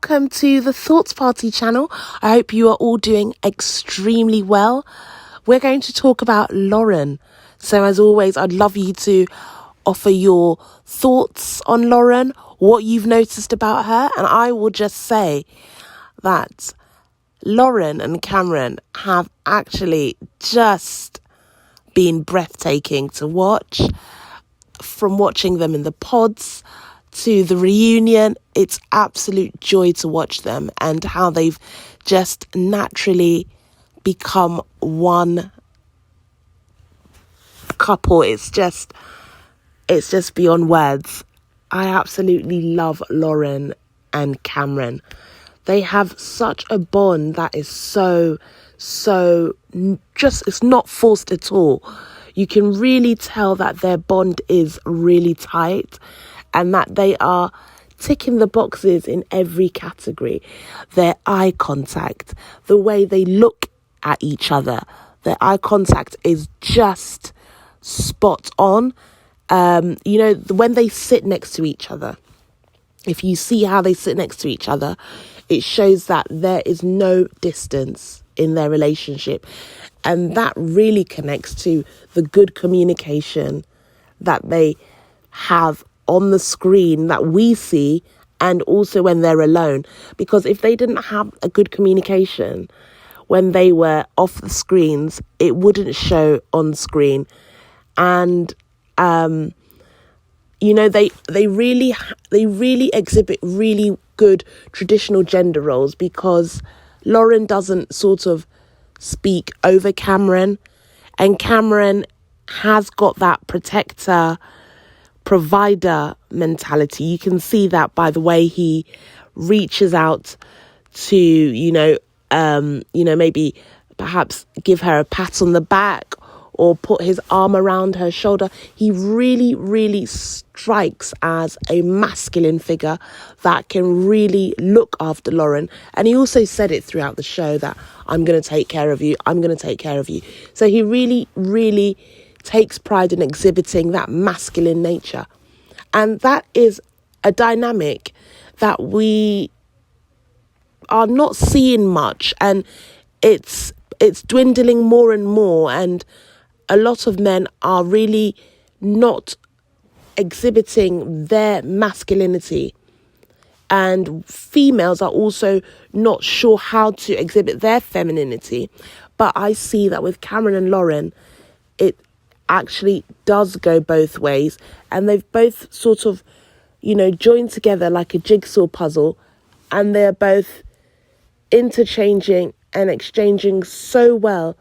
welcome to the Thoughts Party channel. I hope you are all doing extremely well. We're going to talk about Lauren. So as always, I'd love you to offer your thoughts on Lauren, what you've noticed about her. And I will just say that Lauren and Cameron have actually just been breathtaking to watch. From watching them in the pods to the reunion, it's absolute joy to watch them and how they've just naturally become one couple. It's just beyond words. I absolutely love Lauren and Cameron. They have such a bond that is so it's not forced at all. You can really tell that their bond is really tight and that they are ticking the boxes in every category. Their eye contact, the way they look at each other, their eye contact is just spot on. When they sit next to each other, if you see how they sit next to each other, it shows that there is no distance in their relationship. And that really connects to the good communication that they have on the screen that we see, and also when they're alone. Because if they didn't have a good communication when they were off the screens, it wouldn't show on screen. And they really exhibit really good traditional gender roles, because Lauren doesn't sort of speak over Cameron, and Cameron has got that protector provider mentality. You can see that by the way he reaches out to maybe perhaps give her a pat on the back or put his arm around her shoulder. He really strikes as a masculine figure that can really look after Lauren. And he also said it throughout the show that I'm going to take care of you. I'm going to take care of you. So he really takes pride in exhibiting that masculine nature. And that is a dynamic that we are not seeing much. And it's dwindling more and more. And a lot of men are really not exhibiting their masculinity, and females are also not sure how to exhibit their femininity. But I see that with Cameron and Lauren, it actually does go both ways, and they've both sort of, joined together like a jigsaw puzzle, and they're both interchanging and exchanging so well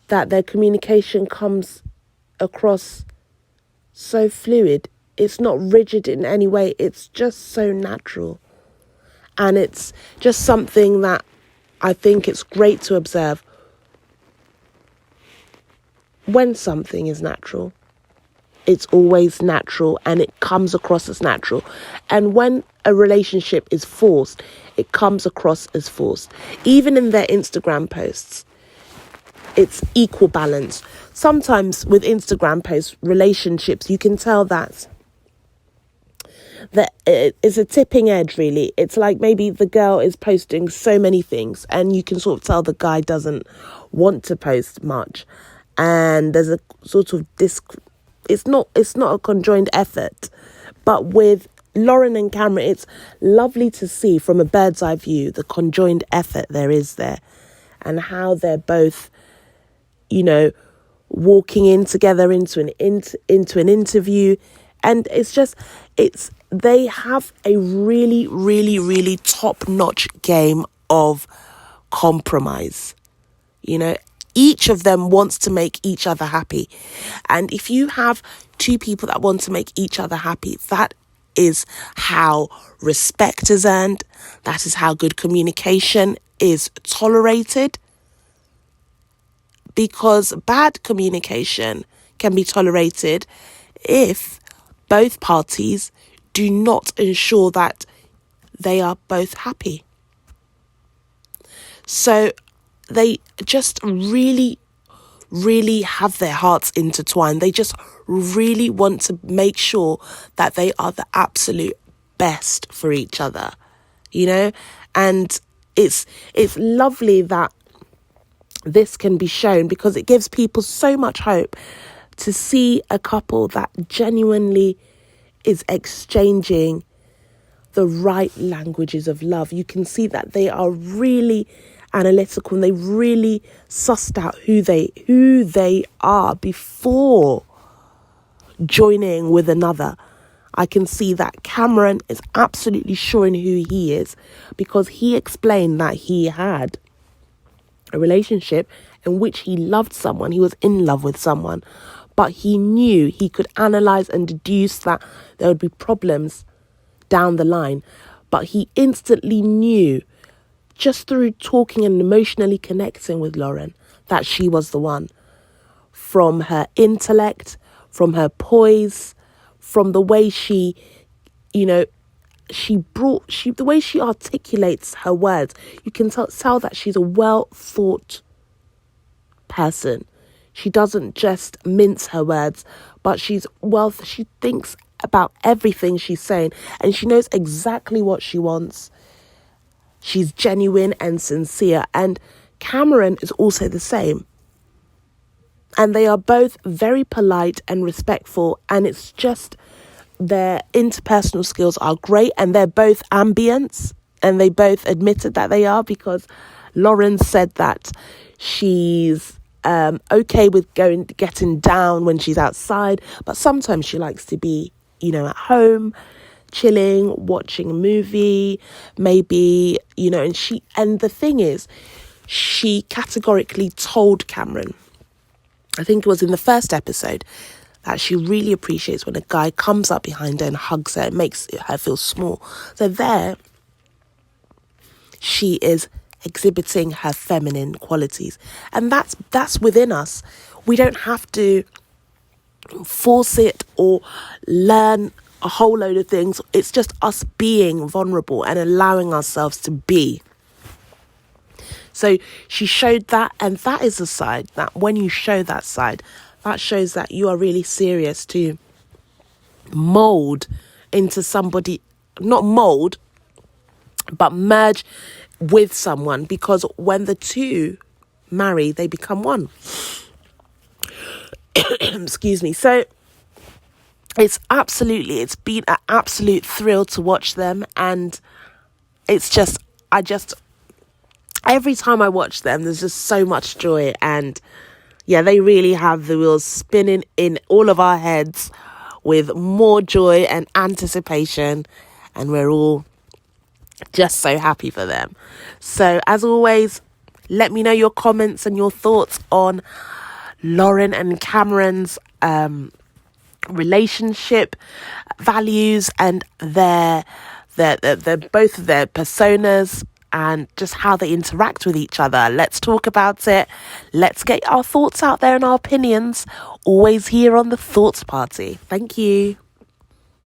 that their communication comes across so fluid. It's not rigid in any way. It's just so natural. And it's just something that I think it's great to observe. When something is natural, it's always natural and it comes across as natural. And when a relationship is forced, it comes across as forced. Even in their Instagram posts, it's equal balance. Sometimes with Instagram posts, relationships, you can tell that it's a tipping edge, really. It's like maybe the girl is posting so many things and you can sort of tell the guy doesn't want to post much. And there's a sort of it's not a conjoined effort. But with Lauren and Cameron, it's lovely to see from a bird's eye view the conjoined effort there is there, and how they're both walking in together into an interview. And they have a really top-notch game of compromise. Each of them wants to make each other happy. And if you have two people that want to make each other happy, that is how respect is earned. That is how good communication is tolerated. Because bad communication can be tolerated if both parties do not ensure that they are both happy. So they just really have their hearts intertwined. They just really want to make sure that they are the absolute best for each other, And it's lovely that this can be shown, because it gives people so much hope to see a couple that genuinely is exchanging the right languages of love. You can see that they are really analytical and they really sussed out who they are before joining with another. I can see that Cameron is absolutely sure in who he is, because he explained that he had a relationship in which he loved someone, he was in love with someone, but he knew, he could analyze and deduce that there would be problems down the line. But he instantly knew, just through talking and emotionally connecting with Lauren, that she was the one. From her intellect, from her poise, from the way she, the way she articulates her words, you can tell that she's a well thought person. She doesn't just mince her words, but she thinks about everything she's saying, and she knows exactly what she wants. She's genuine and sincere, and Cameron is also the same. And they are both very polite and respectful, and it's just their interpersonal skills are great, and they're both ambients, and they both admitted that they are, because Lauren said that she's okay with getting down when she's outside, but sometimes she likes to be, at home, chilling, watching a movie, maybe, and the thing is, she categorically told Cameron, I think it was in the first episode, that she really appreciates when a guy comes up behind her and hugs her. It makes her feel small. So there, she is exhibiting her feminine qualities. And that's within us. We don't have to force it or learn a whole load of things. It's just us being vulnerable and allowing ourselves to be. So she showed that, and that is a side that when you show that side, that shows that you are really serious to mold into somebody, not mold, but merge with someone, because when the two marry, they become one. Excuse me. So it's been an absolute thrill to watch them, and every time I watch them, there's just so much joy, and yeah, they really have the wheels spinning in all of our heads with more joy and anticipation, and we're all just so happy for them. So as always, let me know your comments and your thoughts on Lauren and Cameron's relationship values and their both of their personas, and just how they interact with each other. Let's talk about it. Let's get our thoughts out there and our opinions. Always here on the Thoughts Party. Thank you.